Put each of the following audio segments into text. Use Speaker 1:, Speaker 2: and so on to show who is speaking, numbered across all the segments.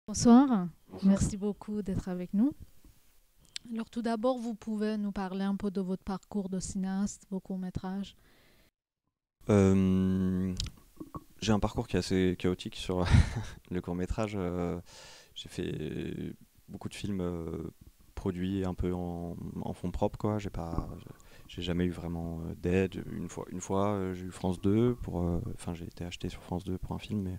Speaker 1: Bonsoir,
Speaker 2: Bonsoir.
Speaker 1: merci beaucoup d'être avec nous. Alors tout d'abord, vous pouvez nous parler un peu de votre parcours de cinéaste, vos courts-métrages.
Speaker 2: Euh, j'ai un parcours qui est assez chaotique sur le court métrage. J'ai fait beaucoup de films produits un peu en fonds propres, quoi. J'ai jamais eu vraiment d'aide. Une fois, j'ai eu France 2 pour, enfin, j'ai été acheté sur France 2 pour un film, mais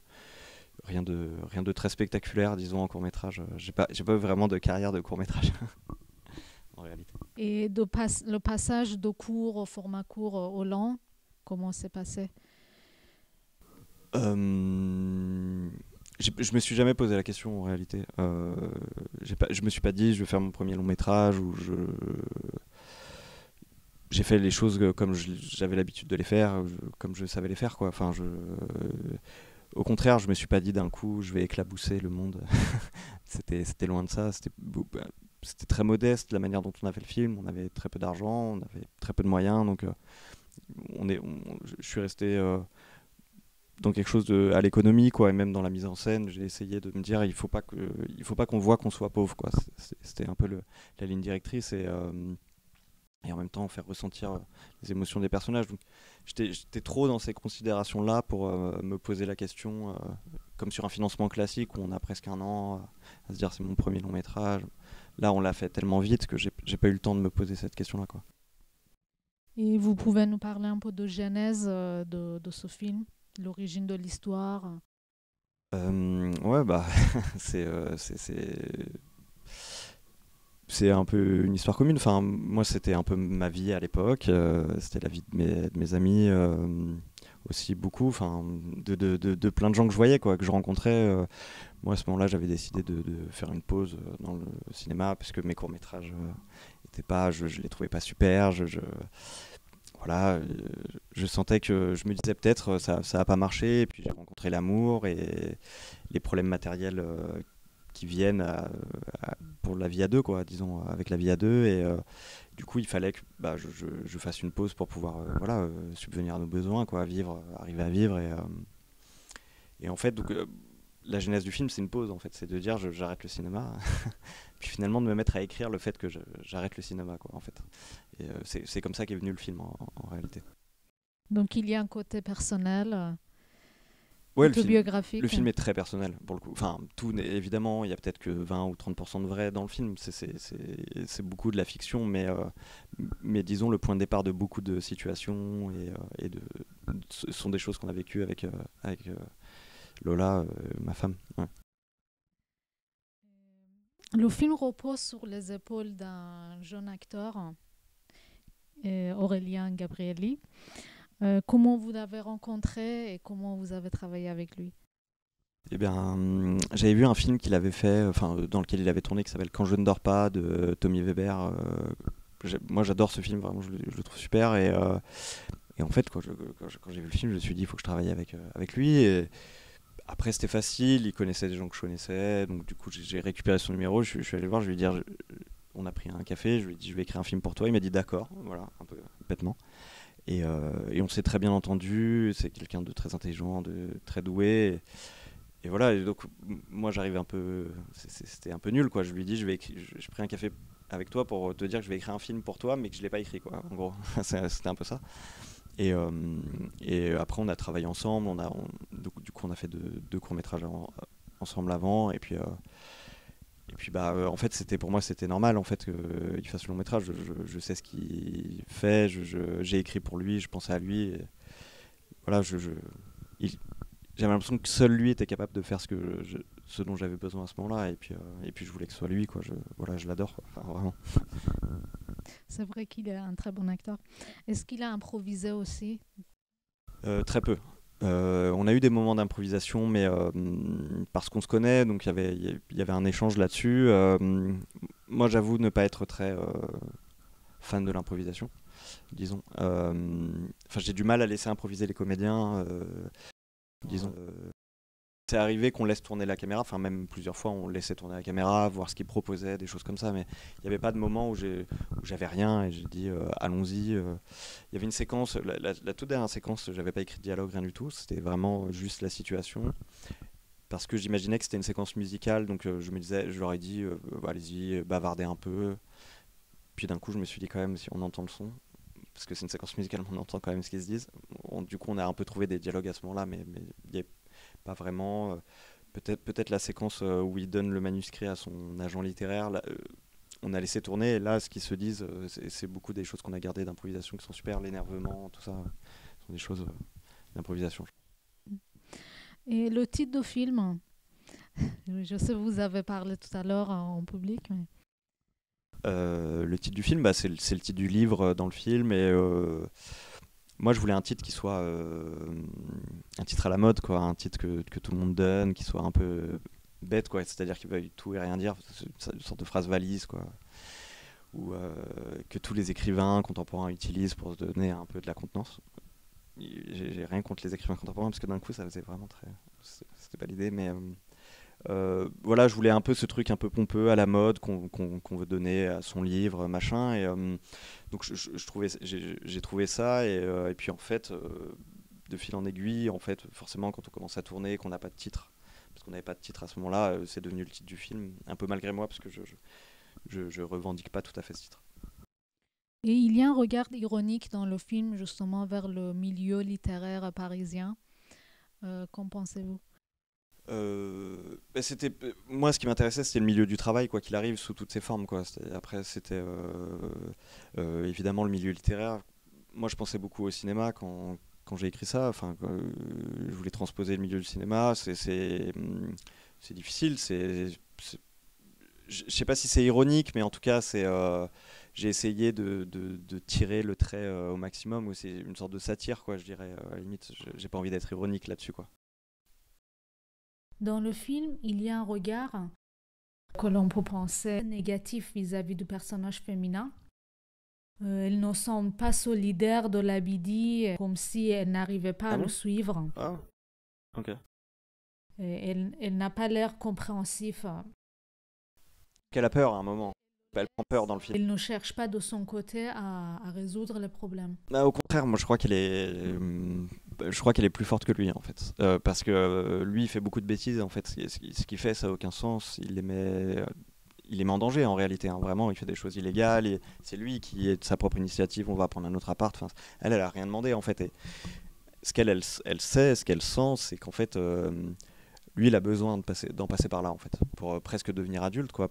Speaker 2: rien de très spectaculaire, disons, en court métrage. J'ai pas eu vraiment de carrière de court métrage en réalité.
Speaker 1: Et le passage de court au format court au long, comment s'est passé?
Speaker 2: Euh, je me suis jamais posé la question en réalité. Je me suis pas dit je vais faire mon premier long métrage ou j'ai fait les choses comme j'avais l'habitude de les faire, comme je savais les faire quoi. Au contraire, je me suis pas dit d'un coup je vais éclabousser le monde. C'était loin de ça. C'était très modeste la manière dont on a fait le film. On avait très peu d'argent, on avait très peu de moyens, donc je suis resté dans quelque chose à l'économie quoi, et même dans la mise en scène j'ai essayé de me dire il faut pas qu'on voit qu'on soit pauvre quoi. C'était un peu la ligne directrice et en même temps faire ressentir les émotions des personnages. Donc j'étais trop dans ces considérations là pour me poser la question comme sur un financement classique où on a presque un an à se dire c'est mon premier long métrage. Là on l'a fait tellement vite que j'ai pas eu le temps de me poser cette question là quoi.
Speaker 1: Et vous pouvez nous parler un peu de genèse de ce film, l'origine de l'histoire.
Speaker 2: Ouais bah c'est un peu une histoire commune. Enfin, moi, c'était un peu ma vie à l'époque. C'était la vie de mes amis aussi beaucoup. Enfin, de plein de gens que je voyais, quoi, que je rencontrais. Moi, à ce moment-là, j'avais décidé de faire une pause dans le cinéma parce que mes courts-métrages étaient pas, je les trouvais pas super. Voilà, je sentais que je me disais peut-être ça a pas marché. Et puis j'ai rencontré l'amour et les problèmes matériels qui viennent pour la vie à deux, quoi, disons, avec la vie à deux. Et du coup, il fallait que bah, je fasse une pause pour pouvoir voilà, subvenir à nos besoins, quoi, vivre, arriver à vivre. Et en fait, donc, la genèse du film, c'est une pause, en fait. C'est de dire j'arrête le cinéma, puis finalement de me mettre à écrire le fait que j'arrête le cinéma, quoi, en fait. Et c'est comme ça qu'est venu le film, en réalité.
Speaker 1: Donc il y a un côté personnel,
Speaker 2: Ouais, le
Speaker 1: autobiographique.
Speaker 2: film est très personnel pour le coup. Enfin, évidemment, il y a peut-être que 20 ou 30% de vrai dans le film. C'est beaucoup de la fiction, mais disons le point de départ de beaucoup de situations ce sont des choses qu'on a vécues avec Lola, ma femme. Ouais.
Speaker 1: Le film repose sur les épaules d'un jeune acteur, Aurélien Gabrielli. Comment vous l'avez rencontré et comment vous avez travaillé avec lui?
Speaker 2: Eh bien, j'avais vu un film qu'il avait fait, enfin, dans lequel il avait tourné, qui s'appelle Quand je ne dors pas, de Tommy Weber. Moi, j'adore ce film, vraiment, je le trouve super. Et en fait, quand j'ai vu le film, je me suis dit, il faut que je travaille avec lui. Et après, c'était facile, il connaissait des gens que je connaissais. Donc, du coup, j'ai récupéré son numéro, je suis allé le voir, je lui ai dit, on a pris un café, je lui ai dit, je vais écrire un film pour toi. Il m'a dit, d'accord, voilà, un peu bêtement. Et on s'est très bien entendu, c'est quelqu'un de très intelligent, de très doué. Et voilà, et donc moi j'arrive un peu. C'était un peu nul quoi. Je lui ai dit, j'ai pris un café avec toi pour te dire que je vais écrire un film pour toi, mais que je l'ai pas écrit quoi. En gros, c'était un peu ça. Et, euh, et après, on a travaillé ensemble. Du coup, on a fait deux courts-métrages ensemble avant. Et puis bah, en fait, pour moi, c'était normal en fait qu'il fasse le long-métrage. Je sais ce qu'il fait. J'ai écrit pour lui, je pensais à lui. Et voilà, il- j'avais l'impression que seul lui était capable de faire ce dont j'avais besoin à ce moment-là. Et puis, je voulais que ce soit lui. Quoi. Voilà, je l'adore. Quoi. Enfin, vraiment.
Speaker 1: C'est vrai qu'il est un très bon acteur. Est-ce qu'il a improvisé aussi?
Speaker 2: Très peu. On a eu des moments d'improvisation, mais parce qu'on se connaît, donc il y avait un échange là-dessus. Moi, j'avoue ne pas être très fan de l'improvisation, disons. Enfin, j'ai du mal à laisser improviser les comédiens, disons. C'est arrivé qu'on laisse tourner la caméra, enfin même plusieurs fois on laissait tourner la caméra, voir ce qu'ils proposaient, des choses comme ça, mais il n'y avait pas de moment où j'avais rien et j'ai dit allons-y. Il y avait une séquence, la toute dernière séquence, j'avais pas écrit de dialogue, rien du tout, c'était vraiment juste la situation. parce que j'imaginais que c'était une séquence musicale, donc je me disais, je leur ai dit, allez-y, bavardez un peu. Puis d'un coup, je me suis dit quand même, si on entend le son, parce que c'est une séquence musicale, on entend quand même ce qu'ils se disent. Du coup, on a un peu trouvé des dialogues à ce moment-là, mais il n'y a pas vraiment. Peut-être la séquence où il donne le manuscrit à son agent littéraire, là, on a laissé tourner, et là, ce qu'ils se disent, c'est beaucoup des choses qu'on a gardées d'improvisation qui sont super, l'énervement, tout ça, sont des choses d'improvisation.
Speaker 1: Et le titre du film, je sais que vous avez parlé tout à l'heure en public, mais...
Speaker 2: Le titre du film, c'est le titre du livre dans le film, et moi je voulais un titre qui soit un titre à la mode, quoi, un titre que tout le monde donne, qui soit un peu bête, quoi, c'est-à-dire qu'il veuille tout et rien dire, c'est une sorte de phrase valise, quoi, ou que tous les écrivains contemporains utilisent pour se donner un peu de la contenance. J'ai rien contre les écrivains contemporains, parce que d'un coup ça faisait vraiment très... C'était pas l'idée, mais... voilà, je voulais un peu ce truc un peu pompeux à la mode qu'on veut donner à son livre, machin. Et donc j'ai trouvé ça, et puis en fait, de fil en aiguille, en fait, forcément, quand on commence à tourner, qu'on n'a pas de titre, parce qu'on n'avait pas de titre à ce moment-là, c'est devenu le titre du film, un peu malgré moi, parce que je revendique pas tout à fait ce titre.
Speaker 1: Et il y a un regard ironique dans le film, justement, vers le milieu littéraire parisien. Qu'en pensez-vous?
Speaker 2: C'était moi, ce qui m'intéressait, c'était le milieu du travail, quoi qu'il arrive, sous toutes ses formes, quoi. Après, c'était évidemment le milieu littéraire. Moi, je pensais beaucoup au cinéma quand j'ai écrit ça. Enfin, je voulais transposer le milieu du cinéma. C'est difficile. Je sais pas si c'est ironique, mais en tout cas, j'ai essayé de tirer le trait au maximum. Ou c'est une sorte de satire, quoi. Je dirais. À la limite, j'ai pas envie d'être ironique là-dessus, quoi.
Speaker 1: Dans le film, il y a un regard que l'on peut penser négatif vis-à-vis du personnage féminin. Elle ne semble pas solidaire de Labidi, comme si elle n'arrivait pas
Speaker 2: Ah
Speaker 1: à le
Speaker 2: bon?
Speaker 1: suivre.
Speaker 2: Ah, ok.
Speaker 1: Elle n'a pas l'air compréhensif.
Speaker 2: Qu'elle a peur à un moment. Elle prend peur dans le film.
Speaker 1: Elle ne cherche pas de son côté à résoudre les problèmes.
Speaker 2: Au contraire, moi je crois qu'elle est plus forte que lui en fait. Parce que lui il fait beaucoup de bêtises en fait. Ce qu'il fait ça n'a aucun sens. Il les met en danger en réalité, hein. Vraiment, il fait des choses illégales. Et c'est lui qui est de sa propre initiative. On va prendre un autre appart. Enfin, elle a rien demandé en fait. Et ce elle sait, ce qu'elle sent, c'est qu'en fait lui il a besoin d'en passer par là en fait pour presque devenir adulte, quoi.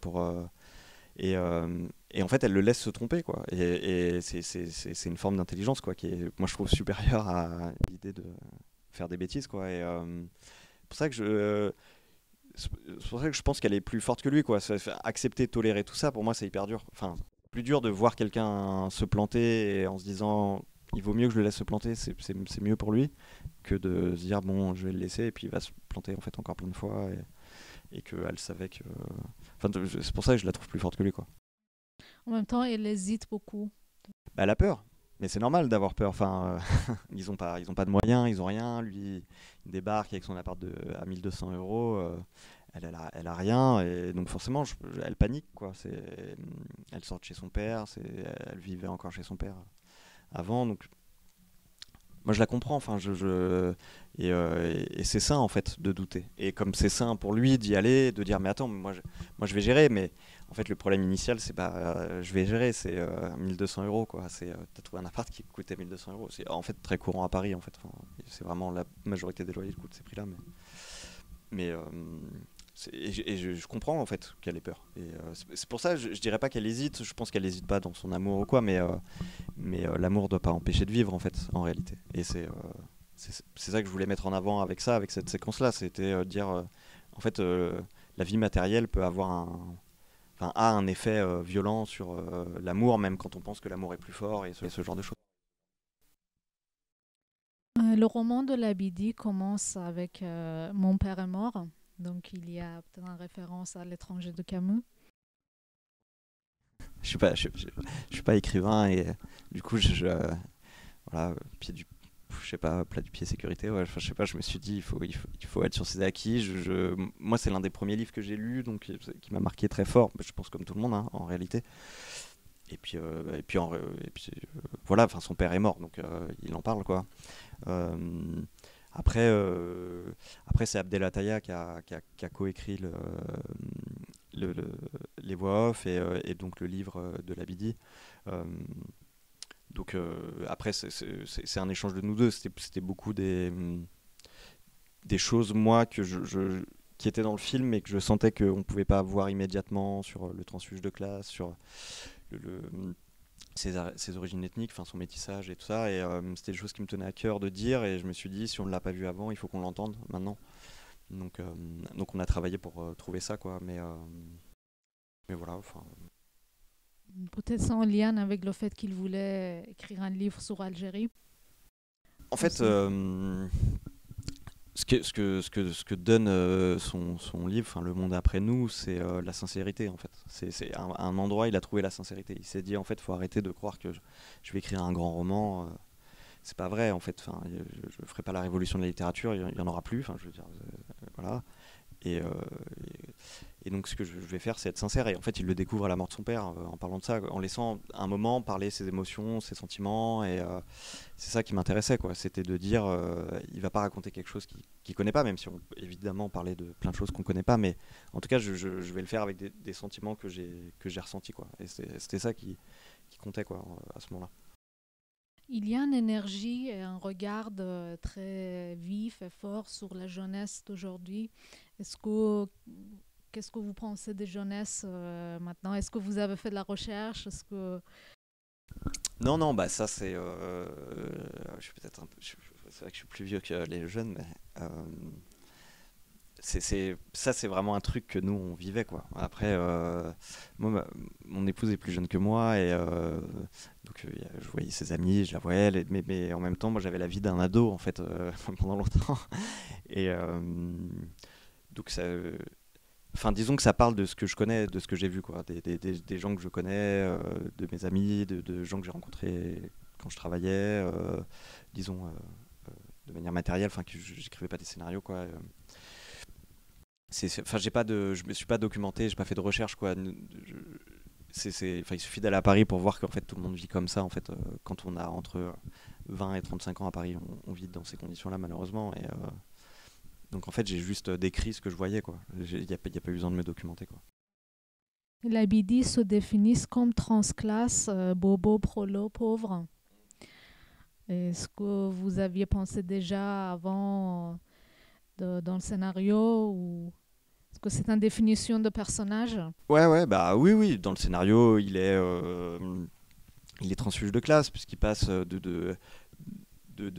Speaker 2: Et en fait, elle le laisse se tromper, quoi. Et c'est une forme d'intelligence, quoi, qui est, moi, je trouve supérieure à l'idée de faire des bêtises, quoi. Et pour ça que c'est pour ça que je pense qu'elle est plus forte que lui, quoi. Accepter, tolérer tout ça, pour moi, c'est hyper dur. Enfin, plus dur de voir quelqu'un se planter et en se disant, il vaut mieux que je le laisse se planter, c'est mieux pour lui, que de se dire, bon, je vais le laisser, et puis il va se planter, en fait, encore plein de fois. Et qu'elle savait que... Enfin, c'est pour ça que je la trouve plus forte que lui, quoi.
Speaker 1: En même temps, elle hésite beaucoup.
Speaker 2: Bah, elle a peur, mais c'est normal d'avoir peur. Enfin, ils ont pas de moyens, ils ont rien. Lui, il débarque avec son appart à 1200 euros. Elle a rien, et donc forcément, elle panique, quoi. Elle sort de chez son père, elle vivait encore chez son père avant, donc moi je la comprends. Enfin, et c'est sain en fait de douter. Et comme c'est sain pour lui d'y aller, de dire mais attends, moi je vais gérer, mais en fait le problème initial c'est pas je vais gérer, c'est 1200 euros, quoi. T'as trouvé un appart qui coûtait 1200 euros. C'est en fait très courant à Paris en fait. Enfin, c'est vraiment la majorité des loyers qui coûtent ces prix-là, mais je comprends en fait qu'elle ait peur. Et c'est pour ça je dirais pas qu'elle hésite. Je pense qu'elle hésite pas dans son amour ou quoi, mais l'amour doit pas empêcher de vivre en fait en réalité. Et c'est ça que je voulais mettre en avant avec ça, avec cette séquence-là. C'était dire en fait la vie matérielle peut avoir a un effet violent sur l'amour, même quand on pense que l'amour est plus fort, et ce genre de choses.
Speaker 1: Le roman de Labidi commence avec Mon père est mort. Donc il y a peut-être une référence à L'étranger de Camus.
Speaker 2: Je suis pas écrivain, et du coup voilà, je sais pas, plat du pied sécurité, ouais. Enfin, je sais pas, je me suis dit il faut être sur ses acquis. Moi c'est l'un des premiers livres que j'ai lu, donc qui m'a marqué très fort, je pense comme tout le monde, hein, en réalité. Voilà, enfin son père est mort, donc il en parle, quoi. Après c'est Abdel Attaya qui a coécrit le- le- les voix off et donc le livre de Labidi. Euh, donc après c'est un échange de nous deux. C'était beaucoup des choses moi qui étaient dans le film mais que je sentais qu'on ne pouvait pas voir immédiatement sur le transfuge de classe, sur le, le- ses origines ethniques, enfin son métissage et tout ça. Et c'était des choses qui me tenaient à cœur de dire. Et je me suis dit, si on ne l'a pas vu avant, il faut qu'on l'entende maintenant. Donc, euh, donc on a travaillé pour trouver ça, quoi. Mais voilà, enfin.
Speaker 1: Peut-être c'est en lien avec le fait qu'il voulait écrire un livre sur Algérie
Speaker 2: En fait,
Speaker 1: aussi.
Speaker 2: ce que donne son livre, enfin, Le Monde après nous, c'est la sincérité, en fait. C'est un endroit, il a trouvé la sincérité. Il s'est dit, en fait, faut arrêter de croire que je vais écrire un grand roman. C'est pas vrai, en fait. Enfin, je ferai pas la révolution de la littérature, il y en aura plus. Enfin, je veux dire, voilà. Et, euh, et donc ce que je vais faire, c'est être sincère. Et en fait, il le découvre à la mort de son père, en parlant de ça, en laissant un moment parler ses émotions, ses sentiments. Et c'est ça qui m'intéressait, quoi. C'était de dire, il va pas raconter quelque chose qu'il connaît pas, même si on peut évidemment parler de plein de choses qu'on connaît pas. Mais en tout cas, je vais le faire avec des sentiments que j'ai ressentis, quoi. Et c'était ça qui comptait, quoi, à ce moment-là.
Speaker 1: Il y a une énergie et un regard très vif et fort sur la jeunesse d'aujourd'hui. Est-ce que, qu'est-ce que vous pensez des jeunesses maintenant? Est-ce que vous avez fait de la recherche? Est-ce que...
Speaker 2: Non, non, bah ça c'est. Je suis peut-être un peu. C'est vrai que je suis plus vieux que les jeunes, mais ça c'est vraiment un truc que nous on vivait, quoi. Après, moi, mon épouse est plus jeune que moi et donc je voyais ses amis, je la voyais, mais en même temps moi j'avais la vie d'un ado en fait pendant longtemps et donc ça. Enfin, disons que ça parle de ce que je connais, de ce que j'ai vu, quoi. Des gens que je connais, de mes amis, de gens que j'ai rencontrés quand je travaillais, disons, de manière matérielle, enfin, que j'écrivais pas des scénarios, quoi. Enfin, je me suis pas documenté, j'ai pas fait de recherche, quoi. Enfin, il suffit d'aller à Paris pour voir qu'en fait tout le monde vit comme ça, en fait. Quand on a entre 20 et 35 ans à Paris, on vit dans ces conditions-là, malheureusement. Et donc en fait, j'ai juste décrit ce que je voyais, quoi. Il n'y a pas eu besoin de me documenter, quoi.
Speaker 1: Les BD se définissent comme transclasse, bobo, prolo, pauvre. Est-ce que vous aviez pensé déjà avant dans le scénario ou est-ce que c'est une définition de personnage?
Speaker 2: Ouais, ouais, bah oui, oui. Dans le scénario, il est transfuge de classe puisqu'il passe de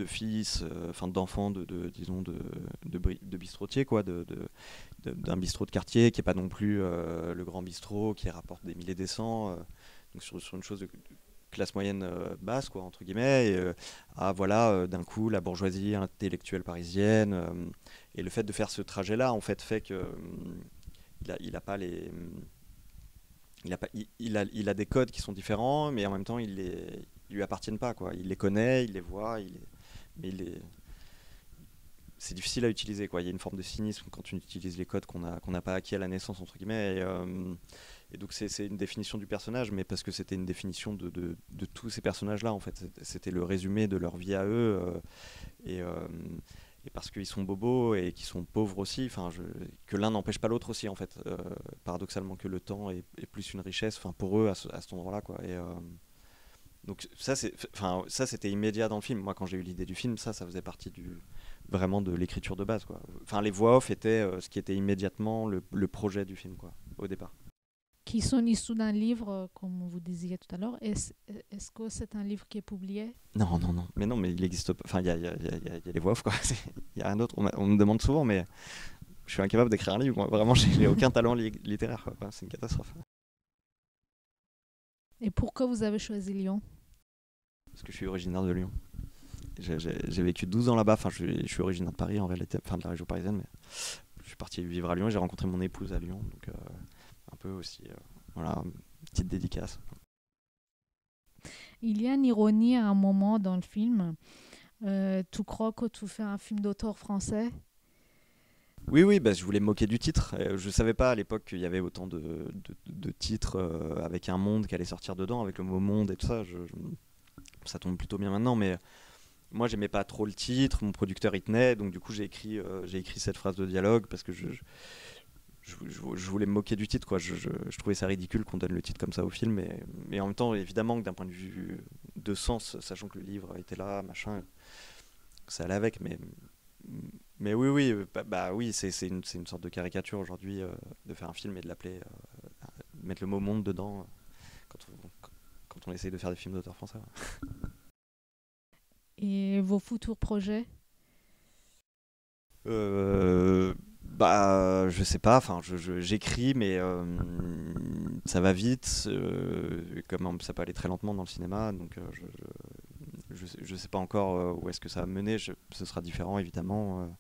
Speaker 2: fils, enfin d'enfants, disons de bistrotier, quoi, d'un bistrot de quartier qui est pas non plus le grand bistrot qui rapporte des milliers des cents, donc sur une chose de classe moyenne basse, quoi, entre guillemets, à voilà, d'un coup la bourgeoisie intellectuelle parisienne, et le fait de faire ce trajet-là en fait fait que il a pas les il a des codes qui sont différents, mais en même temps, ils lui appartiennent pas, quoi. Il les connaît, il les voit, mais c'est difficile à utiliser, quoi. Il y a une forme de cynisme quand tu utilises les codes qu'on n'a pas acquis à la naissance, entre guillemets. Et donc, c'est une définition du personnage, mais parce que c'était une définition de tous ces personnages-là, en fait. C'était le résumé de leur vie à eux. Et, euh, et parce qu'ils sont bobos et qu'ils sont pauvres aussi, enfin, que l'un n'empêche pas l'autre aussi, en fait. Paradoxalement, que le temps est plus une richesse, enfin, pour eux à cet endroit-là, quoi. Et donc enfin, ça c'était immédiat dans le film. Moi, quand j'ai eu l'idée du film, ça faisait partie vraiment de l'écriture de base, quoi. Enfin, les voix off étaient ce qui était immédiatement le projet du film, quoi, au départ.
Speaker 1: Qui sont issus d'un livre, comme vous disiez tout à l'heure. Est-ce que c'est un livre qui est publié?
Speaker 2: Non, non, non. Mais non, mais il existe pas. Enfin, il y a les voix off, quoi. Il y a rien d'autre. On me demande souvent, mais je suis incapable d'écrire un livre. Moi, vraiment, j'ai aucun talent littéraire, quoi. Enfin, c'est une catastrophe.
Speaker 1: Et pourquoi vous avez choisi Lyon?
Speaker 2: Parce que je suis originaire de Lyon. J'ai vécu 12 ans là-bas. Enfin, je suis originaire de Paris en réalité, enfin de la région parisienne, mais je suis parti vivre à Lyon. J'ai rencontré mon épouse à Lyon, donc un peu aussi, voilà, une petite dédicace.
Speaker 1: Il y a une ironie à un moment dans le film. Tu crois que tu fais un film d'auteur français?
Speaker 2: Oui, oui, bah, je voulais me moquer du titre. Je savais pas à l'époque qu'il y avait autant de titres avec un monde qui allait sortir dedans, avec le mot monde et tout ça. Ça tombe plutôt bien maintenant, mais moi j'aimais pas trop le titre, mon producteur y tenait, donc du coup j'ai écrit cette phrase de dialogue parce que je voulais me moquer du titre, quoi. Je trouvais ça ridicule qu'on donne le titre comme ça au film, mais en même temps, évidemment, que d'un point de vue de sens, sachant que le livre était là, machin, ça allait avec, mais oui, oui, c'est une sorte de caricature aujourd'hui de faire un film et de l'appeler, mettre le mot monde dedans quand on essaye de faire des films d'auteurs français.
Speaker 1: Et vos futurs projets?
Speaker 2: Je sais pas, enfin, j'écris, mais ça va vite, comme ça peut aller très lentement dans le cinéma, donc je sais pas encore où est-ce que ça va mener, ce sera différent évidemment.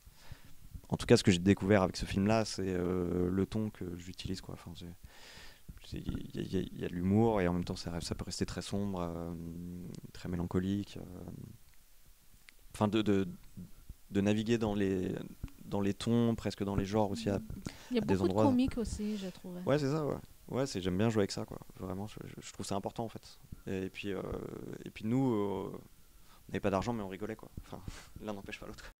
Speaker 2: En tout cas, ce que j'ai découvert avec ce film-là, c'est le ton que j'utilise, quoi. Enfin, il y a de l'humour et en même temps ça peut rester très sombre, très mélancolique. Enfin, de naviguer dans les tons, presque dans les genres aussi
Speaker 1: Il y a
Speaker 2: à des
Speaker 1: beaucoup de
Speaker 2: endroits.
Speaker 1: comiques aussi, j'ai trouvé.
Speaker 2: Ouais, c'est ça, ouais. Ouais, j'aime bien jouer avec ça, quoi. Vraiment, je trouve ça important en fait. Et puis nous, on n'avait pas d'argent, mais on rigolait, quoi. Enfin, l'un n'empêche pas l'autre.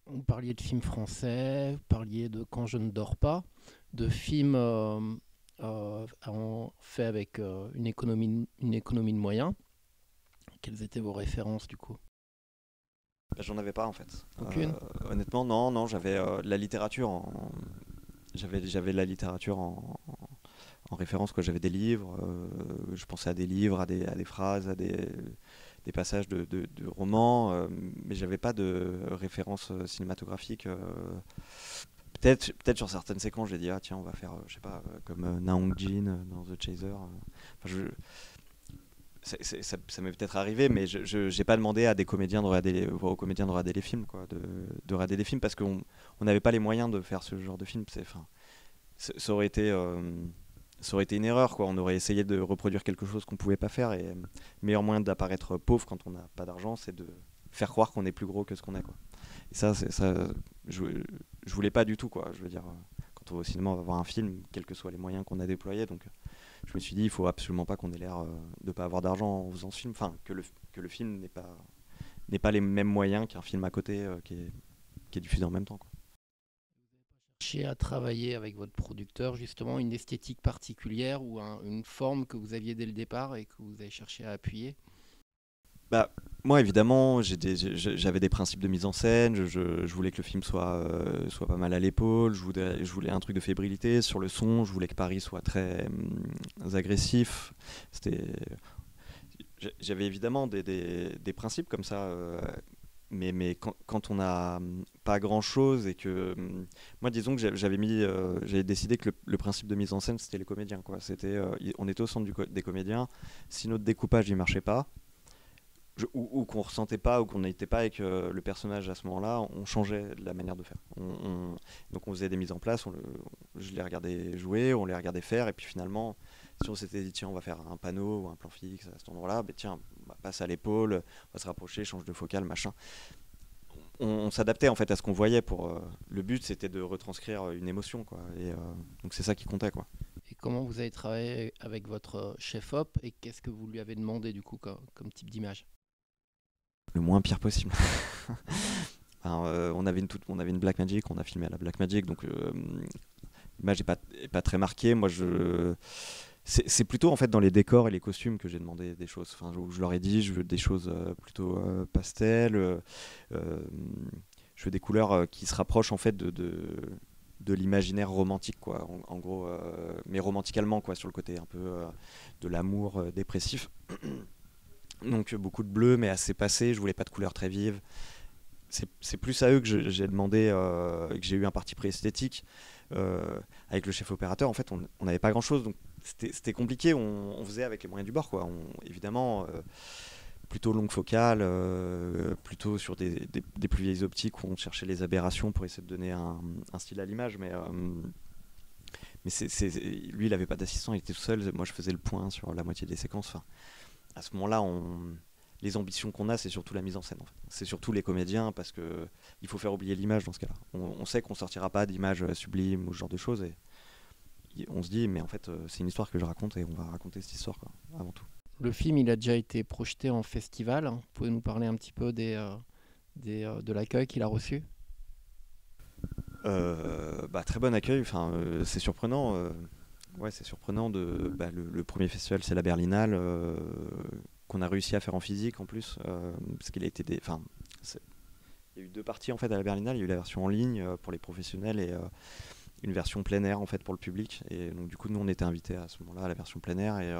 Speaker 3: Vous parliez de films français, vous parliez de Quand je ne dors pas, de films faits avec une économie de moyens. Quelles étaient vos références du coup?
Speaker 2: J'en avais pas en fait.
Speaker 3: Aucune?
Speaker 2: Honnêtement, non, j'avais de la littérature j'avais de la littérature en référence, quoi. J'avais des livres, je pensais à des livres, à des phrases, à des passages de romans, mais j'avais pas de référence cinématographique. Peut-être sur certaines séquences, j'ai dit, ah tiens, on va faire, je sais pas, comme Na Hong Jin dans The Chaser. Enfin, ça m'est peut-être arrivé, mais je n'ai pas demandé à des comédiens aux comédiens de regarder les films, quoi, de regarder les films, parce qu'on n'avait pas les moyens de faire ce genre de film. Ça aurait été une erreur, quoi. On aurait essayé de reproduire quelque chose qu'on pouvait pas faire, et le meilleur moyen d'apparaître pauvre quand on n'a pas d'argent, c'est de faire croire qu'on est plus gros que ce qu'on est, quoi. Et ça, je voulais pas du tout, quoi. Je veux dire, quand on va au cinéma, on va voir un film, quels que soient les moyens qu'on a déployés, donc je me suis dit, il faut absolument pas qu'on ait l'air de pas avoir d'argent en faisant ce film, enfin que le film n'ait pas les mêmes moyens qu'un film à côté qui est diffusé en même temps, quoi.
Speaker 3: Cherchez à travailler avec votre producteur justement une esthétique particulière ou une forme que vous aviez dès le départ et que vous avez cherché à appuyer?
Speaker 2: Bah, moi, évidemment, j'avais des principes de mise en scène. Je voulais que le film soit pas mal à l'épaule. Je voulais un truc de fébrilité sur le son. Je voulais que Paris soit très agressif. J'avais évidemment des principes comme ça. Mais quand on n'a pas grand-chose et que... moi, disons que j'avais décidé que le principe de mise en scène, c'était les comédiens, quoi. On était au centre des comédiens. Si notre découpage ne marchait pas, ou qu'on ressentait pas, ou qu'on n'était pas avec le personnage à ce moment-là, on changeait la manière de faire. Donc on faisait des mises en place, je les regardais jouer, on les regardait faire, et puis finalement, si on s'était dit tiens, on va faire un panneau ou un plan fixe à cet endroit-là, tiens, passe à l'épaule, on va se rapprocher, change de focale, machin. On s'adaptait en fait à ce qu'on voyait. Le but, c'était de retranscrire une émotion, quoi. Et donc c'est ça qui comptait, quoi.
Speaker 3: Et comment vous avez travaillé avec votre chef-op et qu'est-ce que vous lui avez demandé du coup comme type d'image?
Speaker 2: Le moins pire possible. On avait une Blackmagic, on a filmé à la Blackmagic, donc l'image n'est pas très marquée. Moi, c'est plutôt en fait dans les décors et les costumes que j'ai demandé des choses. Enfin, je leur ai dit, je veux des choses plutôt pastel. Je veux des couleurs qui se rapprochent en fait de l'imaginaire romantique, quoi. En gros, mais romantiquement, quoi, sur le côté un peu de l'amour dépressif. Donc beaucoup de bleu, mais assez passé. Je voulais pas de couleurs très vives. C'est plus à eux que j'ai demandé, que j'ai eu un parti pris esthétique. Avec le chef opérateur, en fait, on n'avait pas grand-chose, donc c'était compliqué. On faisait avec les moyens du bord, quoi. Évidemment, plutôt longue focale, plutôt sur des plus vieilles optiques où on cherchait les aberrations pour essayer de donner un style à l'image, mais lui, il avait pas d'assistant, il était tout seul. Moi, je faisais le point sur la moitié des séquences. Enfin, à ce moment-là, les ambitions qu'on a, c'est surtout la mise en scène, en fait. C'est surtout les comédiens, parce que il faut faire oublier l'image dans ce cas-là. On sait qu'on sortira pas d'images sublimes ou ce genre de choses, et on se dit, mais en fait, c'est une histoire que je raconte et on va raconter cette histoire, quoi, avant tout.
Speaker 3: Le film, il a déjà été projeté en festival. Vous pouvez nous parler un petit peu de l'accueil qu'il a reçu?
Speaker 2: Très bon accueil. Enfin, c'est surprenant. Ouais, c'est surprenant le premier festival, c'est la Berlinale, qu'on a réussi à faire en physique en plus, parce qu'il a été il y a eu deux parties en fait à la Berlinale. Il y a eu la version en ligne pour les professionnels et une version plein air en fait pour le public. Et donc du coup, nous on était invités à ce moment-là à la version plein air et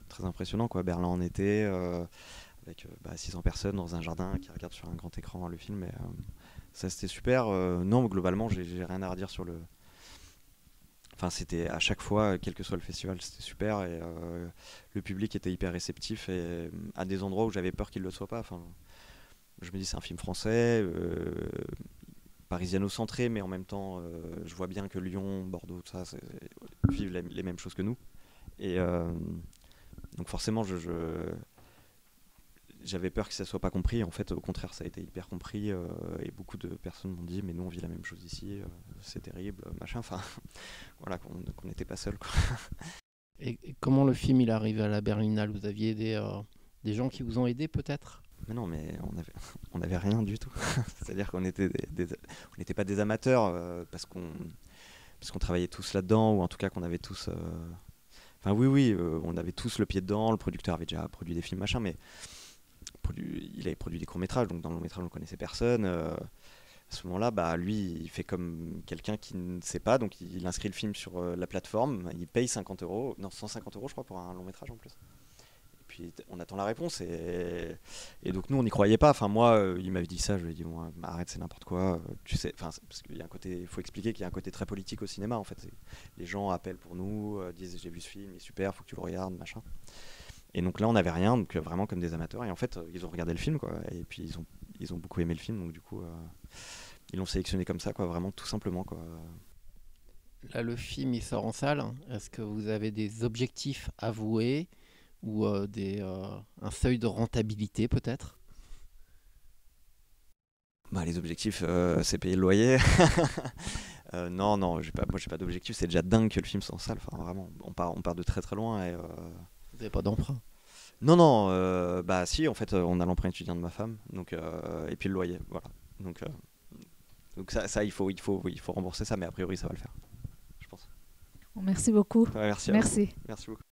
Speaker 2: très impressionnant quoi. Berlin en été avec 600 personnes dans un jardin qui regardent sur un grand écran le film. Et, ça c'était super. Non, globalement, j'ai rien à redire sur le. Enfin, c'était à chaque fois, quel que soit le festival, c'était super et le public était hyper réceptif et à des endroits où j'avais peur qu'il ne le soit pas. Enfin, je me dis c'est un film français, parisiano-centré, mais en même temps, je vois bien que Lyon, Bordeaux, tout ça, vivent les mêmes choses que nous. Et donc forcément, j'avais peur que ça soit pas compris. En fait, au contraire, ça a été hyper compris et beaucoup de personnes m'ont dit mais nous on vit la même chose ici, c'est terrible, machin. Enfin, voilà, qu'on n'était pas seul.
Speaker 3: Et comment le film il est arrivé à la Berlinale? Vous aviez des gens qui vous ont aidé peut-être?
Speaker 2: Mais non, mais on avait rien du tout. C'est-à-dire qu'on était on n'était pas des amateurs parce qu'on travaillait tous là-dedans ou en tout cas qu'on avait tous. Enfin oui, on avait tous le pied dedans. Le producteur avait déjà produit des films machin, mais il avait produit des courts-métrages, donc dans le long-métrage on ne connaissait personne. À ce moment-là, lui, il fait comme quelqu'un qui ne sait pas, donc il inscrit le film sur la plateforme, il paye 50 €, non 150 € je crois pour un long-métrage en plus. Et puis on attend la réponse et donc nous on n'y croyait pas. Enfin moi, il m'avait dit ça, je lui ai dit bon, arrête, c'est n'importe quoi. Tu sais, parce qu'il y a un côté, il faut expliquer qu'il y a un côté très politique au cinéma en fait. Les gens appellent pour nous, disent j'ai vu ce film, il est super, faut que tu le regardes, machin. Et donc là, on n'avait rien, donc vraiment comme des amateurs. Et en fait, ils ont regardé le film, quoi. Et puis ils ont beaucoup aimé le film, donc du coup, ils l'ont sélectionné comme ça, quoi. Vraiment tout simplement, quoi.
Speaker 3: Là, le film il sort en salle. Est-ce que vous avez des objectifs avoués ou un seuil de rentabilité peut-être?
Speaker 2: Les objectifs, c'est payer le loyer. Non, non, moi j'ai pas d'objectif. C'est déjà dingue que le film soit en salle. Enfin, vraiment, on part de très très loin. Et,
Speaker 3: Vous n'avez pas d'emprunt?
Speaker 2: non, non, si, en fait, on a l'emprunt étudiant de ma femme, donc et puis le loyer, voilà. Donc ça, il faut rembourser ça, mais a priori ça va le faire, je pense.
Speaker 1: Merci beaucoup.
Speaker 2: Ouais, merci à vous.
Speaker 1: Merci.
Speaker 2: Merci beaucoup.